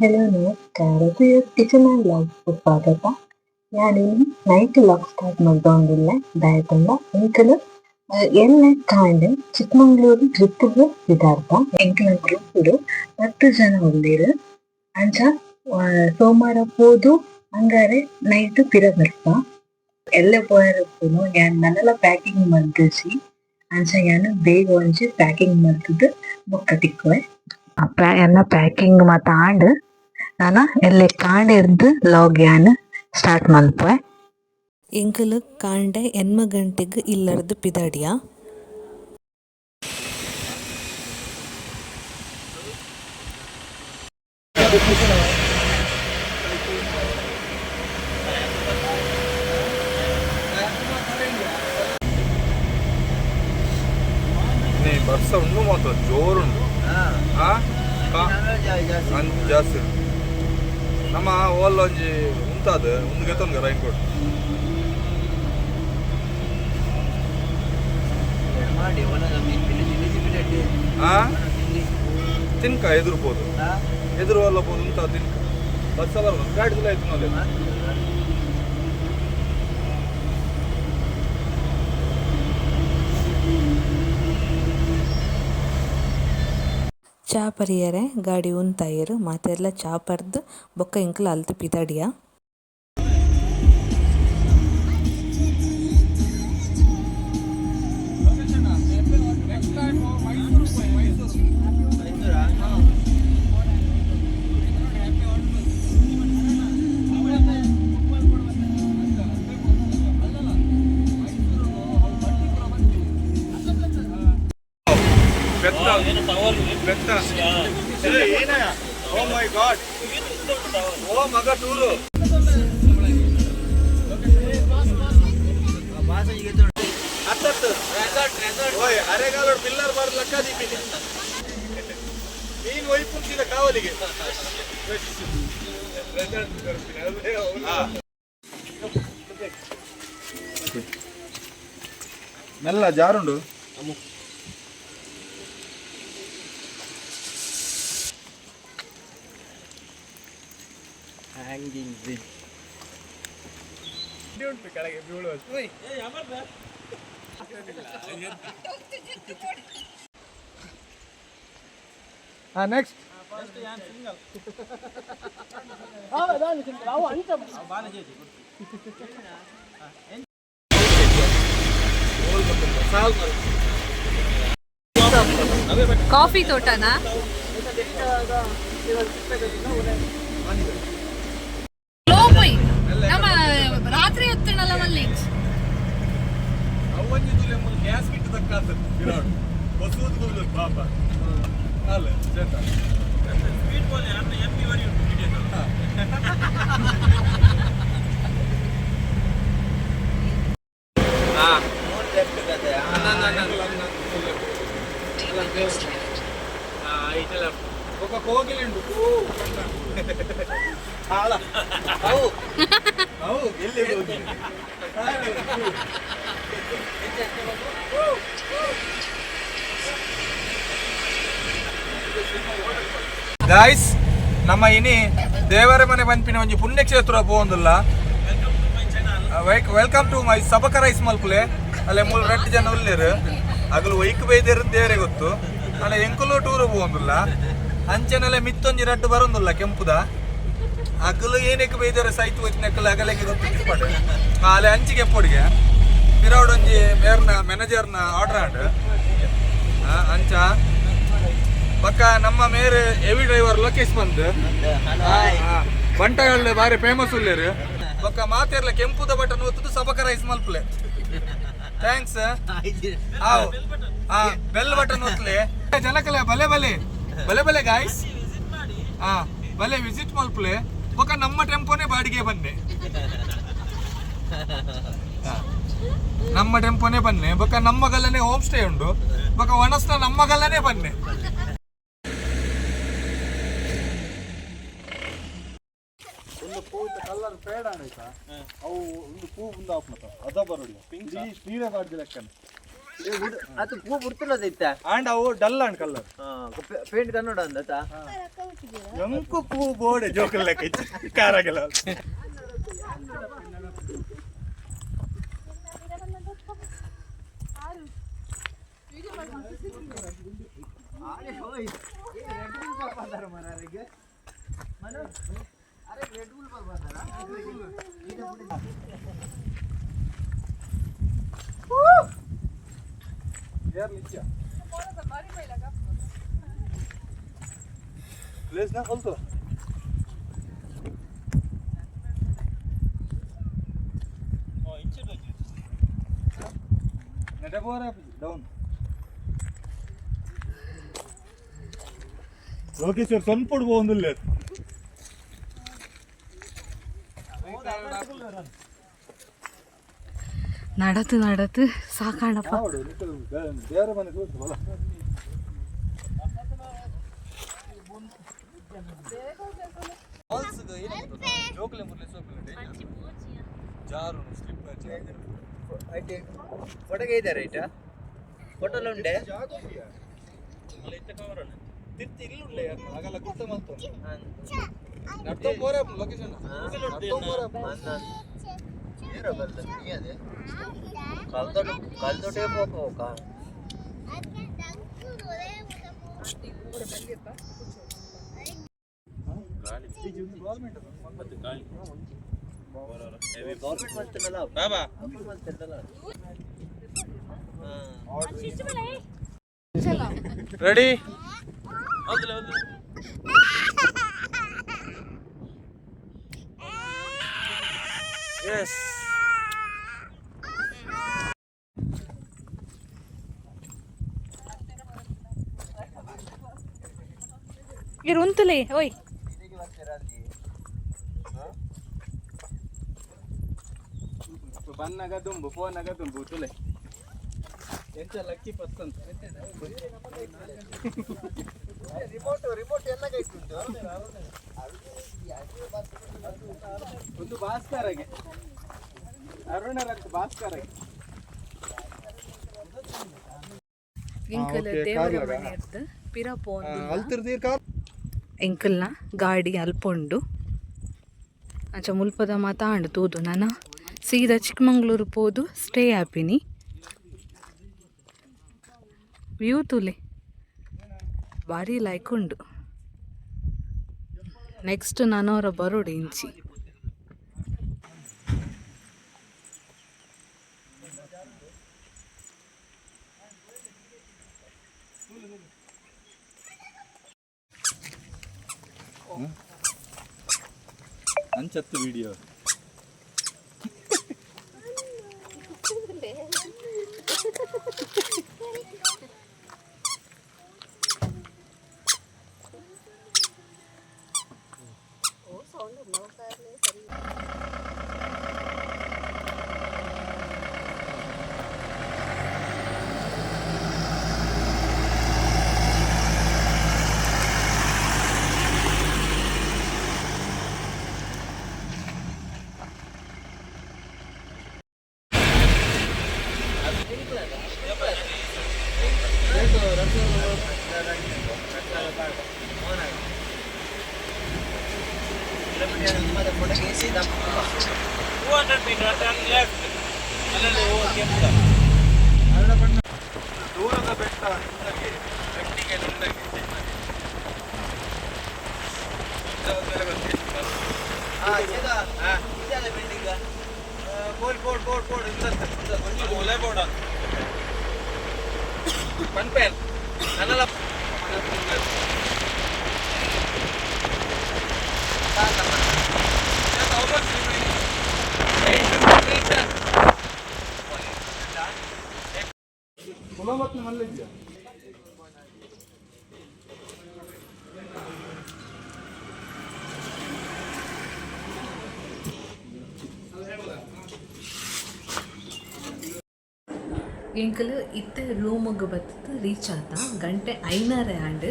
Hello ನಮಸ್ಕಾರ ಚಿಕ್ಕಮಗಳೂರು ಸ್ವಾಗತ. ഞാനിനി നൈറ്റ് വ്ലോഗ് സ്റ്റാർട്ട് ಮಾಡ್ಕೊಂಡಿಲ್ಲ ದಯತಂಡ ಎಂಕಲು ಎಲ್ಲ ಕಾಂಡೆ ಚಿಕ್ಕಮಗಳೂರು ಟ್ರಿಪ್ಗೆ ಇದಾರ್ಪ ಎಂಕಲ ಗ್ರೂಪ್ 10 ಜನ ಉಳ್ಳೇರು ಅಂಚ ಸೋಮವಾರ ಹೋದು ಹಂಗಾರೆ ನೈಟ್ ಪಿರ ಬರ್ಪ ಎಲ್ಲ ಪೋಯರಪ್ಪನು ഞാൻ ನನ್ನೆಲ್ಲ ಪ್ಯಾಕಿಂಗ್ ಮಾಡ್ದಿಸಿ ಅಂಚ ഞാൻ ಬೇಗ ಒಂಚಿ ಪ್ಯಾಕಿಂಗ್ ಮಾಡ್ತಿದ್ದು ಬೊಕ್ಕ ತಿಕ್ಕುವೆ ಎಲ್ಲ ಪ್ಯಾಕಿಂಗ್ ಮಾತಾಂಡು ನಾನು ಎಲ್ಲ ಕಾಂಡೆ ಇರ್ದು ಲಾಗ್ ಯಾನ್ ಸ್ಟಾರ್ಟ್ ಮಲ್ಪೆ ಎಂಕಲು ಕಾಂಡೆ 8 ಗಂಟೆಗೆ ಇಲ್ಲರ್ದು ಪಿದಾಡಿಯ ಬರ್ಸ ಉಂಡು ಮಾತ್ರ ಜೋರುಂಡು ಜಾಸ್ತಿ ನಮ್ಮ ಓಲ್ ಒಂಜಿ ಉಂತಾದ ಒಂದು ಗೆತ್ತೊಂದು ರೈನ್ ಕೋಟ್ ತಿನ್ಕ ಎದುರ್ಬೋದು ಎದುರು ಅಲ್ಲಬೋದು ಉಂಟ ತಿನ್ಕ ಬರ್ಸ ಬರೋದು ಗಾಡಿಲ್ಲ ಆಯ್ತು ನೋಡಿ ಚಾ ಪರಿಯರೆ ಗಾಡಿ ಉಂತಾಯಿರು ಮಾತೆಲ್ಲ ಚಾ ಪರ್ದು ಬೊಕ್ಕ ಇಂಕಲು ಅಲ್ತು ಪಿದಾಡಿಯ Oh my God! Oh maga tulu. ಅತ್ತತ್ತು ಓಯ್ ಅರೆಗಾಲೋಡ್ ಪಿಲ್ಲರ್ ಬಾರ್ ಲಕ್ಕ ದೀಪಿನಿ ನೀನು ಒಯ್ಪುಂಚಿದ ಕಾವಲಿಗೆ ಮೆಲ್ಲ ಜಾರುಂಡು hanging bridge ಉಂಟು ಕೆಳಗೆ ಬೀಳುವುದು ನೆಕ್ಸ್ಟ್ ಕಾಫಿ ತೋಟನಾ ನಮ್ಮ ರಾತ್ರಿ ಹೊತ್ತಣಲ್ಲ ಮಲ್ಲಿ ಅವನ್ನಿ ತುಲೆ ಮುಲ್ ಗ್ಯಾಸ್ ಕಿಟ್ ತಕ್ಕಾತ ವಿರಾಟ್ ಬಸೂದ್ ಗುಲು ಪಾಪ ಅಲ್ಲ ಜತ ಸ್ಪೀಡ್ ಬೋಲ್ ಯಾರು ಎಂಪಿ ವರಿ ಉಂಟು ಕಿಡಿಯಲ್ಲ ಮೋನ್ ಲೆಫ್ಟ್ ಕತೆ ಐತೆ ಲೆಫ್ಟ್ ఒక కోగిలిండు ಹಾಳ ಅವು ಅವು ಎಲ್ಲಿ ಹೋಗಿ ಗಾಯ್ಸ್ ನಮ್ಮ ಇನಿ ದೇವರಮನೆ ಪನ್ಪಿನ ಒಂಜಿ ಪುಣ್ಯಕ್ಷೇತ್ರ ಪೋಂದುಲ್ಲ ವೆಲ್ಕಮ್ ಟು ಮೈ ಸಬಕ ರೈಸ್ ಮಲ್ಪುಲೆ ಅಲ್ಲೇ 2 ಜನ ಉಳ್ಳೇರು ಅಗಲು ವೈಕ್ ಬೈದೇರು ದೇವರೇ ಗೊತ್ತು ಅಲ್ಲ ಎಂಕುಲು ಟೂರ್ ಪೋಂದುಲ್ಲ ಅಂಚನೆಲ್ಲ ಮಿತ್ತೊಂಜಿ 2 ಬರೋದಿಲ್ಲ ಕೆಂಪುದ ಅಗಲು ಏನಕ್ಕೆ ಬೈದಾರೆ ಸೈತು ಹೋಯ್ತಿನಕ್ಕಲ್ಲ ಅಗಲಿಗೆ ಗೊತ್ತಿಪ್ಪಡು ಅಲ್ಲೇ ಅಂಚಿಗೆ ಎಪ್ಪೊಡಿಗೆ ಪಿರಾವಡೊಂಜಿ ಮೇರ್ನ ಮ್ಯಾನೇಜರ್ನ ಆರ್ಡರ್ ಆಂಡ್ ಅಂಚ ಪಕ್ಕ ನಮ್ಮ ಮೇರೆ ಹೆವಿ ಡ್ರೈವರ್ ಲೋಕೇಶ್ ಬಂದು ಬಂಟಗಳು ಬಾರಿ ಫೇಮಸ್ ಉಳ್ಳೇರು ಪಕ್ಕ ಮಾತೆರ್ಲ ಕೆಂಪುದ ಬಟನ್ ಒತ್ತುದು ಸಬಕ ರೈಸ್ ಮಲ್ಪಲೆ ಥ್ಯಾಂಕ್ಸ್ ಬೆಲ್ ಬಟನ್ ಒತ್ತಲೆ ಜನಕಲೆ ಬಲೆ ಬಲೆ ಬಲೆ ಬಲೆ ಗಾಯ್ಸ್ ಬಲೆ ವಿಸಿಟ್ ಮಲ್ಪಲೆ ಬೊಕ್ಕ ನಮ್ಮ ಟೆಂಪೋನೇ ಬಾಡಿಗೆ ಬನ್ನೆ ನಮ್ಮ ಟೆಂಪೋನೇ ಬನ್ನೆ ಬೊಕ್ಕ ನಮ್ಮ ಗಲ್ಲನೆ ಹೋಮ್ ಸ್ಟೇ ಉಂಡು ಬೊಕ್ಕ ಒಣಸ್ನ ನಮ್ಮ ಗಲ್ಲನೆ ಬನ್ನೆ ಒಂದು ಪೂತ ಕಲರ್ ಪೇಡ ಆಯ್ತಾ ಅವು ಒಂದು ಪೂ ಮುಂದೆ ಹಾಕ್ಮತ್ತ ಅದ ಬರೋಡಿ ಪಿಂಕ್ ಸ್ಪೀಡ್ ಬಾಡ್ದಿ ಲೆಕ್ಕನೆ ಅದು ಪೂ ಬಿಡ್ತಿಲ್ಲದೈತ ಆಂಡ್ ಅವು ಡಲ್ ಅಂಡ್ ಕಲರ್ ಪೇಂಟ್ ಕನ್ನಡ ಅಂದತ ಎಂಕು ಪೂ ಬೋಡೆ ಜೋಕಲ್ ಲೆಕ್ಕ ಕಾರಾಗೆಲ್ಲ ಪ್ಲೇಸ್ ನಾ ಹೊಲ್ತು ಡೌನ್ ಲೋಕೇಶ್ವರ್ ಸ್ವಲ್ಪ പോകുന്നില്ല നടത്ത് നടത്ത് സാക്കാണപ്പ ದೇವರಮನೆ ಹೊಲ ಜೋಕಲೆ ಮುರ್ಲೆ ಸೋಕಲೆ ಜಾರು ಸ್ಲಿಪ್ಪರ್ ಫೋಟೋಗೆ ಇದೆ ರೈಟ್ ಫೋಟೋಲ್ಲ ಉಂಡೆ ತಿರ್ತಿ ಇಲ್ಲುಂಡೆ ಆಗಲ್ಲ ಗುರ್ತ ಮಾಡ್ತು ನಡ್ತೋ ಪೋರೆ ಲೊಕೇಶನ್ ನಡ್ತೋ ಪೋರೆ ಏರೋ ಬಲ್ದ ನೀ ಅದೇ ಕಲ್ದೊಟ್ಟೆ ಹೋಗೋ ಕಾ ಗವರ್ನಮೆಂಟ್ ಮತ್ತೆ ಗಾಳಿ ಗವರ್ನಮೆಂಟ್ ಮಾಡ್ತಿರಲ್ಲ ಬಾಬಾ ಮಾಡ್ತಿರಲ್ಲ ರೆಡಿ ಎಸ್ ಇರು ಉಂತಲೇ ಓಯ್ ಬನ್ನಗ ದುಂಬು ಫೋನಗ ದುಂಬು ತುಲೆ ಎಂಚ ಲಕ್ಕಿ ಪರ್ಸನ್ ರಿಮೋಟ್ ಎಲ್ಲ ಕೈಸುಂಟು ಒಂದು ಭಾಸ್ಕರಗೆ ಅರುಣರಂತ ಭಾಸ್ಕರಗೆ ಎಂಕಲ್ ದೇವರಮನೆ ಇರ್ದು ಪಿರ ಪೋಂದು ಅಲ್ತಿರ್ದೀರ್ ಕಾರ್ ಎಂಕಲ್ನ ಗಾಡಿ ಅಲ್ಪೊಂಡು ಅಂಚ ಮುಲ್ಪದ ಮಾತಾಂಡು ತೂದು ನಾನು ಸೀದಾ ಚಿಕ್ಕಮಂಗ್ಳೂರು ಪೋದು ಸ್ಟೇ ಆಪಿನಿ ವ್ಯೂ ತುಲೆ ಭಾರಿ ಲೈಕ್ ಉಂಡು ನೆಕ್ಸ್ಟ್ ನಾನವರ ಬರೋಡು ಇಂಚಿ ಅಂಚತ್ತು ವಿಡಿಯೋ ದೂರದ ಬೆಟ್ಟ ಬೆಟ್ಟಿಗೆ ಪನ್ಪೇನ್ ನನ್ನಲ್ಲ ಕುಲಮತ್ನ ಮಲ್ಲಿದ್ಯಾ ಎಂಕಲ್ ಇತ್ತೆ ರೂಮಿಗೆ ಬತ್ತು ರೀಚ್ ಆತ ಗಂಟೆ 5:30 ಆಂಡ್